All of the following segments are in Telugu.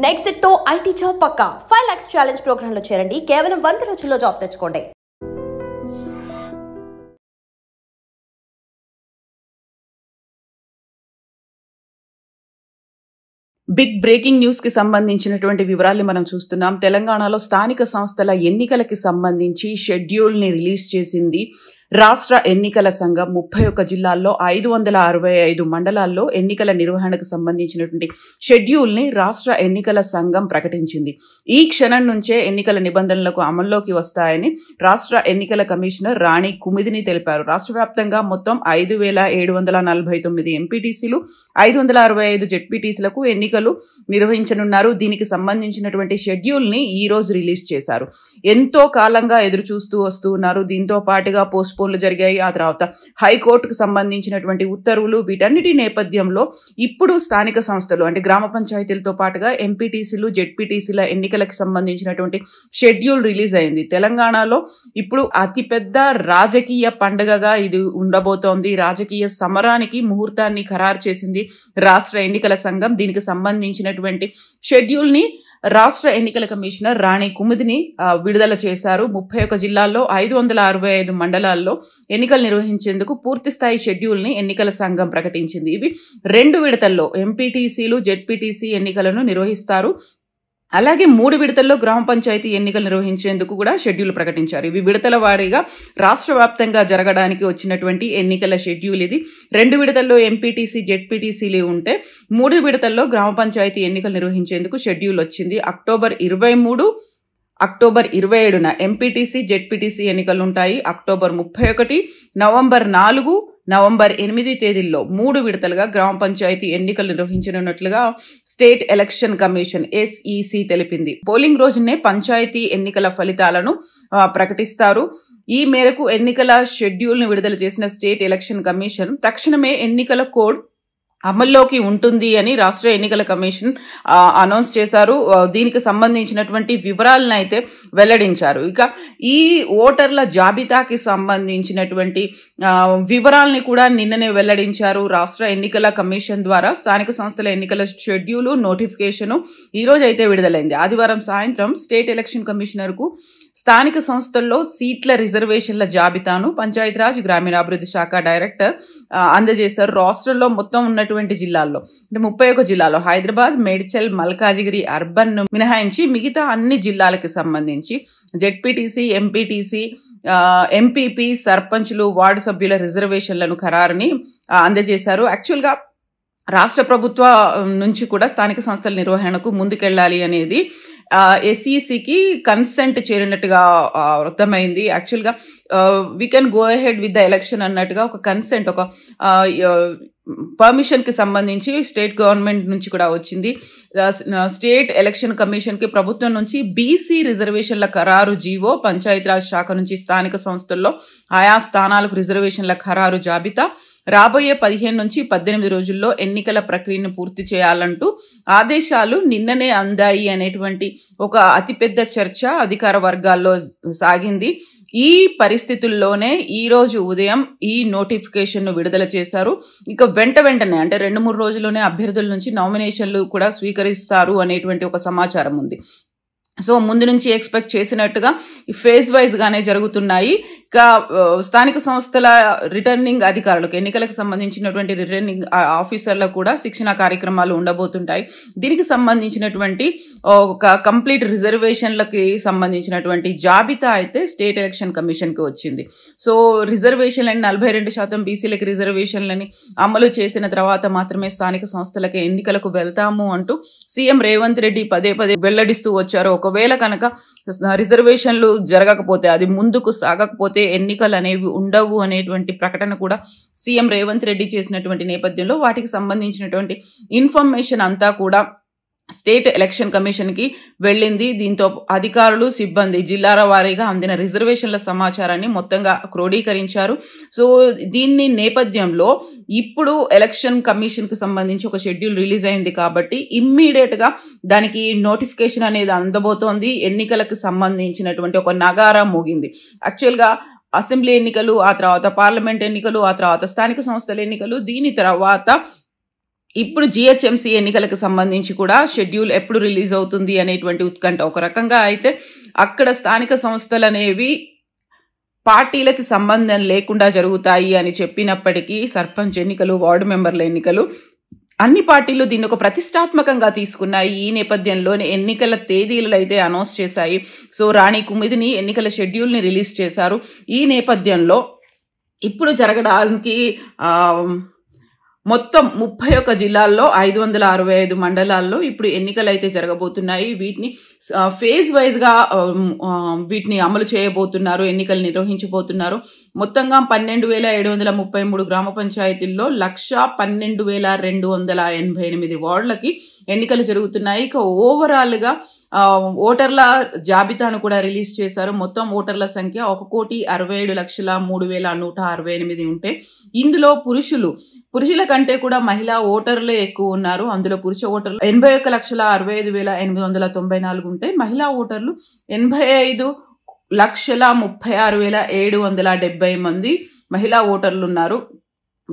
నెక్స్ట్ తో ఐటీ జాబ్ పక్కా 5 lakhs ఛాలెంజ్ ప్రోగ్రామ్ లో చేరండి. కేవలం 100 రోజుల్లో జాబ్ తెచ్చుకోండి. బిగ్ బ్రేకింగ్ న్యూస్ కి సంబంధించినటువంటి వివరాల్ని మనం చూస్తున్నాం. తెలంగాణలో స్థానిక సంస్థల ఎన్నికలకి సంబంధించి షెడ్యూల్ ని రిలీజ్ చేసింది రాష్ట్ర ఎన్నికల సంఘం. 31 జిల్లాల్లో 565 మండలాల్లో ఎన్నికల నిర్వహణకు సంబంధించినటువంటి షెడ్యూల్ ని రాష్ట్ర ఎన్నికల సంఘం ప్రకటించింది. ఈ క్షణం నుంచే ఎన్నికల నిబంధనలకు అమల్లోకి వస్తాయని రాష్ట్ర ఎన్నికల కమిషనర్ రాణి కుమిదిని తెలిపారు. రాష్ట్ర వ్యాప్తంగా మొత్తం 5749 ఎంపీటీసీలు, 565 జెడ్పీటీసీలకు ఎన్నికలు నిర్వహించనున్నారు. దీనికి సంబంధించినటువంటి షెడ్యూల్ ని ఈ రోజు రిలీజ్ చేశారు. ఎంతో కాలంగా ఎదురు చూస్తూ వస్తూ ఉన్నారు. దీంతో పాటుగా పోస్ట్పోన్లు జరిగాయి. ఆ తర్వాత హైకోర్టుకు సంబంధించినటువంటి ఉత్తర్వులు, వీటన్నిటి నేపథ్యంలో ఇప్పుడు స్థానిక సంస్థలు అంటే గ్రామ పంచాయతీలతో పాటుగా ఎంపీటీసీలు, జెడ్పీటీసీల ఎన్నికలకు సంబంధించినటువంటి షెడ్యూల్ రిలీజ్ అయింది. తెలంగాణలో ఇప్పుడు అతిపెద్ద రాజకీయ పండుగగా ఇది ఉండబోతోంది. రాజకీయ సమరానికి ముహూర్తాన్ని ఖరారు చేసింది రాష్ట్ర ఎన్నికల సంఘం. దీనికి సంబంధించినటువంటి షెడ్యూల్ ని రాష్ట్ర ఎన్నికల కమిషనర్ రాణి కుమిదిని విడుదల చేశారు. 31 జిల్లాల్లో 565 మండలాల్లో ఎన్నికలు నిర్వహించేందుకు పూర్తిస్థాయి షెడ్యూల్ ని ఎన్నికల సంఘం ప్రకటించింది. ఇవి 2 విడతల్లో ఎంపీటీసీలు, జెడ్పీటీసీ ఎన్నికలను నిర్వహిస్తారు. అలాగే 3 విడతల్లో గ్రామ పంచాయతీ ఎన్నికలు నిర్వహించేందుకు కూడా షెడ్యూల్ ప్రకటించారు. ఇవి విడతల వారీగా రాష్ట్ర వ్యాప్తంగా జరగడానికి వచ్చినటువంటి ఎన్నికల షెడ్యూల్ ఇది. 2 విడతల్లో ఎంపీటీసీ, జెడ్పీటీసీలు ఉంటే 3 విడతల్లో గ్రామ పంచాయతీ ఎన్నికలు నిర్వహించేందుకు షెడ్యూల్ వచ్చింది. అక్టోబర్ 23, అక్టోబర్ 27న ఎంపీటీసీ, జెడ్పీటీసీ ఎన్నికలు ఉంటాయి. అక్టోబర్ 31, నవంబర్ 4, నవంబర్ 8 తేదీల్లో 3 విడతలుగా గ్రామ పంచాయతీ ఎన్నికలు నిర్వహించనున్నట్లుగా స్టేట్ ఎలక్షన్ కమిషన్ SEC తెలిపింది. పోలింగ్ రోజునే పంచాయతీ ఎన్నికల ఫలితాలను ప్రకటిస్తారు. ఈ మేరకు ఎన్నికల షెడ్యూల్ను విడుదల చేసిన స్టేట్ ఎలక్షన్ కమిషన్ తక్షణమే ఎన్నికల కోడ్ అమల్లోకి ఉంటుంది అని రాష్ట్ర ఎన్నికల కమిషన్ అనౌన్స్ చేశారు. దీనికి సంబంధించినటువంటి వివరాలను అయితే వెల్లడించారు. ఇక ఈ ఓటర్ల జాబితాకి సంబంధించినటువంటి వివరాలని కూడా నిన్ననే వెల్లడించారు రాష్ట్ర ఎన్నికల కమిషన్ ద్వారా. స్థానిక సంస్థల ఎన్నికల షెడ్యూలు, నోటిఫికేషను ఈరోజు అయితే విడుదలైంది. ఆదివారం సాయంత్రం స్టేట్ ఎలక్షన్ కమిషనర్కు స్థానిక సంస్థల్లో సీట్ల రిజర్వేషన్ల జాబితాను పంచాయతీరాజ్ గ్రామీణాభివృద్ధి శాఖ డైరెక్టర్ అందజేశారు. రాష్ట్రంలో మొత్తం ఉన్నటువంటి జిల్లాల్లో అంటే 31 జిల్లాలో హైదరాబాద్, మేడ్చల్, మల్కాజిగిరి అర్బన్ మినహాయించి మిగతా అన్ని జిల్లాలకు సంబంధించి జెడ్పీటీసీ, ఎంపీటీసీ, ఎంపీపీ, సర్పంచ్లు, వార్డు సభ్యుల రిజర్వేషన్లను ఖరారుని అందజేశారు. యాక్చువల్గా రాష్ట్ర ప్రభుత్వ నుంచి కూడా స్థానిక సంస్థల నిర్వహణకు ముందుకెళ్ళాలి అనేది SECకి కన్సెంట్ చేరినట్టుగా అర్థమైంది. యాక్చువల్గా we can go ahead with the election అన్నట్టుగా ఒక కన్సెంట్, ఒక పర్మిషన్కి సంబంధించి స్టేట్ గవర్నమెంట్ నుంచి కూడా వచ్చింది. స్టేట్ ఎలక్షన్ కమిషన్కి ప్రభుత్వం నుంచి బీసీ రిజర్వేషన్ల ఖరారు జీవో, పంచాయతీరాజ్ శాఖ నుంచి స్థానిక సంస్థల్లో ఆయా స్థానాలకు రిజర్వేషన్ల ఖరారు జాబితా, రాబోయే 15 నుంచి 18 రోజుల్లో ఎన్నికల ప్రక్రియను పూర్తి చేయాలంటూ ఆదేశాలు నిన్ననే అందాయి అనేటువంటి ఒక అతిపెద్ద చర్చ అధికార వర్గాల్లో సాగింది. ఈ పరిస్థితుల్లోనే ఈ రోజు ఉదయం ఈ నోటిఫికేషన్ను విడుదల చేశారు. ఇక వెంటనే అంటే 2-3 రోజుల్లోనే అభ్యర్థుల నుంచి నామినేషన్లు కూడా స్వీకరిస్తారు అనేటువంటి ఒక సమాచారం ఉంది. సో ముందు నుంచి ఎక్స్పెక్ట్ చేసినట్టుగా ఫేజ్ వైజ్ గానే జరుగుతున్నాయి. ఇక స్థానిక సంస్థల రిటర్నింగ్ అధికారులకు, ఎన్నికలకు సంబంధించినటువంటి రిటర్నింగ్ ఆఫీసర్లకు కూడా శిక్షణ కార్యక్రమాలు ఉండబోతుంటాయి. దీనికి సంబంధించినటువంటి ఒక కంప్లీట్ రిజర్వేషన్లకి సంబంధించినటువంటి జాబితా అయితే స్టేట్ ఎలక్షన్ కమిషన్కి వచ్చింది. సో రిజర్వేషన్లని 42% బీసీలకి రిజర్వేషన్లని అమలు చేసిన తర్వాత మాత్రమే స్థానిక సంస్థలకి ఎన్నికలకు వెళ్తాము అంటూ సీఎం రేవంత్ రెడ్డి పదే వెల్లడిస్తూ వచ్చారు. ఒకవేళ కనుక రిజర్వేషన్లు జరగకపోతే, అది ముందుకు సాగకపోతే ఎన్నికలు అనేవి ఉండవు అనేటువంటి ప్రకటన కూడా సీఎం రేవంత్ రెడ్డి చేసినటువంటి నేపథ్యంలో వాటికి సంబంధించినటువంటి ఇన్ఫర్మేషన్ అంతా కూడా స్టేట్ ఎలక్షన్ కమిషన్కి వెళ్ళింది. దీంతో అధికారులు, సిబ్బంది జిల్లాల వారీగా అందిన రిజర్వేషన్ల సమాచారాన్ని మొత్తంగా క్రోడీకరించారు. సో దీన్ని నేపథ్యంలో ఇప్పుడు ఎలక్షన్ కమిషన్కి సంబంధించి ఒక షెడ్యూల్ రిలీజ్ అయింది కాబట్టి ఇమ్మీడియట్గా దానికి నోటిఫికేషన్ అనేది అందబోతోంది. ఎన్నికలకు సంబంధించినటువంటి ఒక నగారా మోగింది. యాక్చువల్గా అసెంబ్లీ ఎన్నికలు, ఆ తర్వాత పార్లమెంట్ ఎన్నికలు, ఆ తర్వాత స్థానిక సంస్థల ఎన్నికలు, దీని తర్వాత ఇప్పుడు జిహెచ్ఎంసీ ఎన్నికలకు సంబంధించి కూడా షెడ్యూల్ ఎప్పుడు రిలీజ్ అవుతుంది అనేటువంటి ఉత్కంఠ. ఒక రకంగా అయితే అక్కడ స్థానిక సంస్థలు అనేవి పార్టీలకి సంబంధం లేకుండా జరుగుతాయి అని చెప్పినప్పటికీ సర్పంచ్ ఎన్నికలు, వార్డు మెంబర్ల ఎన్నికలు అన్ని పార్టీలు దీన్ని ఒక ప్రతిష్టాత్మకంగా తీసుకున్నాయి. ఈ నేపథ్యంలోనే ఎన్నికల తేదీలు అయితే అనౌన్స్ చేశాయి. సో రాణి కుమిదిని ఎన్నికల షెడ్యూల్ని రిలీజ్ చేశారు. ఈ నేపథ్యంలో ఇప్పుడు జరగడానికి మొత్తం 31 జిల్లాల్లో 565 మండలాల్లో ఇప్పుడు ఎన్నికలు అయితే జరగబోతున్నాయి. వీటిని ఫేజ్ వైజ్గా వీటిని అమలు చేయబోతున్నారు, ఎన్నికలు నిర్వహించబోతున్నారు. మొత్తంగా 12,733 గ్రామ పంచాయతీల్లో 1,12,288 వార్డులకి ఎన్నికలు జరుగుతున్నాయి. ఇక ఓవరాల్గా ఓటర్ల జాబితాను కూడా రిలీజ్ చేశారు. మొత్తం ఓటర్ల సంఖ్య 1,67,03,168 ఉంటే ఇందులో పురుషుల కంటే కూడా మహిళా ఓటర్లే ఎక్కువ ఉన్నారు. అందులో పురుష ఓటర్లు 81,65,894 ఉంటే మహిళా ఓటర్లు 85,36,770 మంది మహిళా ఓటర్లు ఉన్నారు.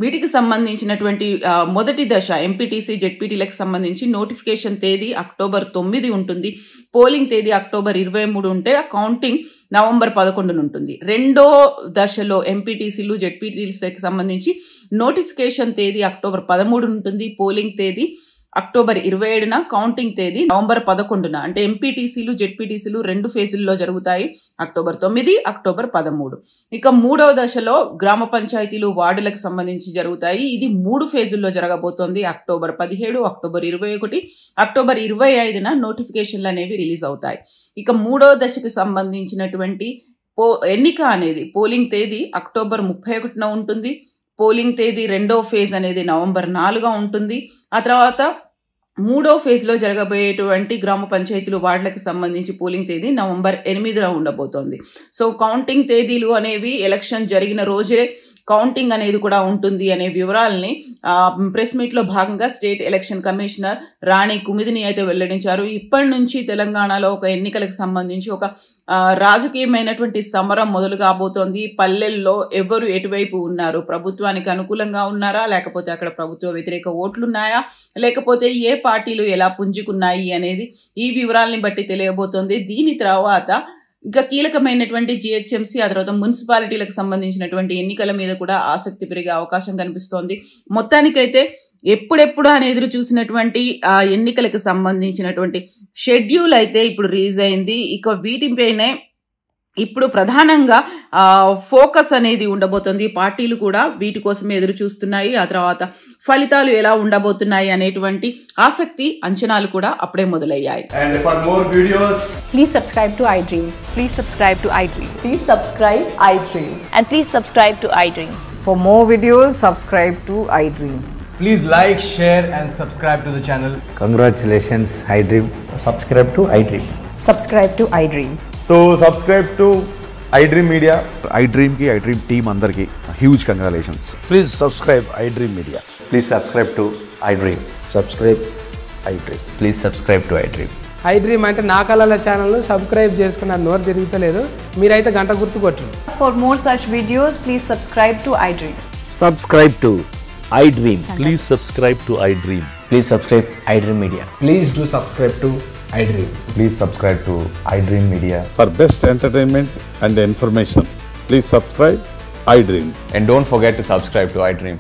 వీటికి సంబంధించినటువంటి మొదటి దశ ఎంపీటీసీ, జెడ్పీటీలకు సంబంధించి నోటిఫికేషన్ తేదీ అక్టోబర్ 9 ఉంటుంది. పోలింగ్ తేదీ అక్టోబర్ 23 ఉంటే కౌంటింగ్ నవంబర్ 11 ఉంటుంది. రెండో దశలో ఎంపీటీసీలు, జెడ్పీటీలకు సంబంధించి నోటిఫికేషన్ తేదీ అక్టోబర్ 13 ఉంటుంది. పోలింగ్ తేదీ అక్టోబర్ 27న, కౌంటింగ్ తేదీ నవంబర్ 11న. అంటే ఎంపీటీసీలు, జెడ్పీటీసీలు 2 ఫేజుల్లో జరుగుతాయి, అక్టోబర్ 9, అక్టోబర్ 13. ఇక మూడవ దశలో గ్రామ పంచాయతీలు, వార్డులకు సంబంధించి జరుగుతాయి. ఇది 3 ఫేజుల్లో జరగబోతోంది. అక్టోబర్ 17, అక్టోబర్ 21, అక్టోబర్ 25న నోటిఫికేషన్లు అనేవి రిలీజ్ అవుతాయి. ఇక మూడవ దశకు సంబంధించినటువంటి ఎన్నిక అనేది పోలింగ్ తేదీ అక్టోబర్ 31న ఉంటుంది. పోలింగ్ తేదీ రెండో ఫేజ్ అనేది నవంబర్ 4గా ఉంటుంది. ఆ తర్వాత మూడో ఫేజ్లో జరగబోయేటువంటి గ్రామ పంచాయతీలు, వార్డులకు సంబంధించి పోలింగ్ తేదీ నవంబర్ 8న ఉండబోతోంది. సో కౌంటింగ్ తేదీలు అనేవి ఎలక్షన్ జరిగిన రోజే కౌంటింగ్ అనేది కూడా ఉంటుంది అనే వివరాలని ప్రెస్ మీట్లో భాగంగా స్టేట్ ఎలక్షన్ కమిషనర్ రాణి కుమిదిని అయితే వెల్లడించారు. ఇప్పటి నుంచి తెలంగాణలో ఒక ఎన్నికలకు సంబంధించి ఒక రాజకీయమైనటువంటి సమరం మొదలు కాబోతోంది. పల్లెల్లో ఎవరు ఎటువైపు ఉన్నారు, ప్రభుత్వానికి అనుకూలంగా ఉన్నారా, లేకపోతే అక్కడ ప్రభుత్వ వ్యతిరేక ఓట్లున్నాయా, లేకపోతే ఏ పార్టీలు ఎలా పుంజుకున్నాయి అనేది ఈ వివరాలని బట్టి తెలియబోతోంది. దీని తర్వాత ఇంకా కీలకమైనటువంటి జిహెచ్ఎంసీ, ఆ తర్వాత మున్సిపాలిటీలకు సంబంధించినటువంటి ఎన్నికల మీద కూడా ఆసక్తి పెరిగే అవకాశం కనిపిస్తోంది. మొత్తానికైతే ఎప్పుడెప్పుడు అని ఎదురు చూసినటువంటి ఆ ఎన్నికలకు సంబంధించినటువంటి షెడ్యూల్ అయితే ఇప్పుడు రిలీజ్ అయింది. ఇక వీటిపైనే ఇప్పుడు ప్రధానంగా ఫోకస్ అనేది ఉండబోతుంది. పార్టీలు కూడా వీటి కోసమే ఎదురు చూస్తున్నాయి. ఆ తర్వాత ఫలితాలు ఎలా ఉండబోతున్నాయి అనేటువంటి ఆసక్తి, అంచనాలు కూడా అప్పుడే మొదలయ్యాయి. And for more videos, please subscribe to iDream. Please subscribe to iDream. Please subscribe iDream. And please subscribe to iDream. For more videos, subscribe to iDream. please like, share and subscribe to the channel. Congratulations, iDream. Subscribe to iDream. Subscribe to iDream. So subscribe to iDream Media. iDream ki iDream team andarki huge congratulations. Please subscribe iDream Media. Please subscribe to iDream. Subscribe iDream. Please subscribe to iDream. iDream అంటే నా కళల ఛానల్ సబ్స్క్రైబ్ చేసుకున్న నోరు తిరుగుతలేదు, మీరైతే గంట గుర్తు కొట్టండి. For more such videos, please subscribe to iDream. Subscribe to iDream. Please subscribe to iDream. Please subscribe iDream Media. Please do subscribe to iDream. Please subscribe to iDream Media. For best entertainment and information, please subscribe iDream. And don't forget to subscribe to iDream.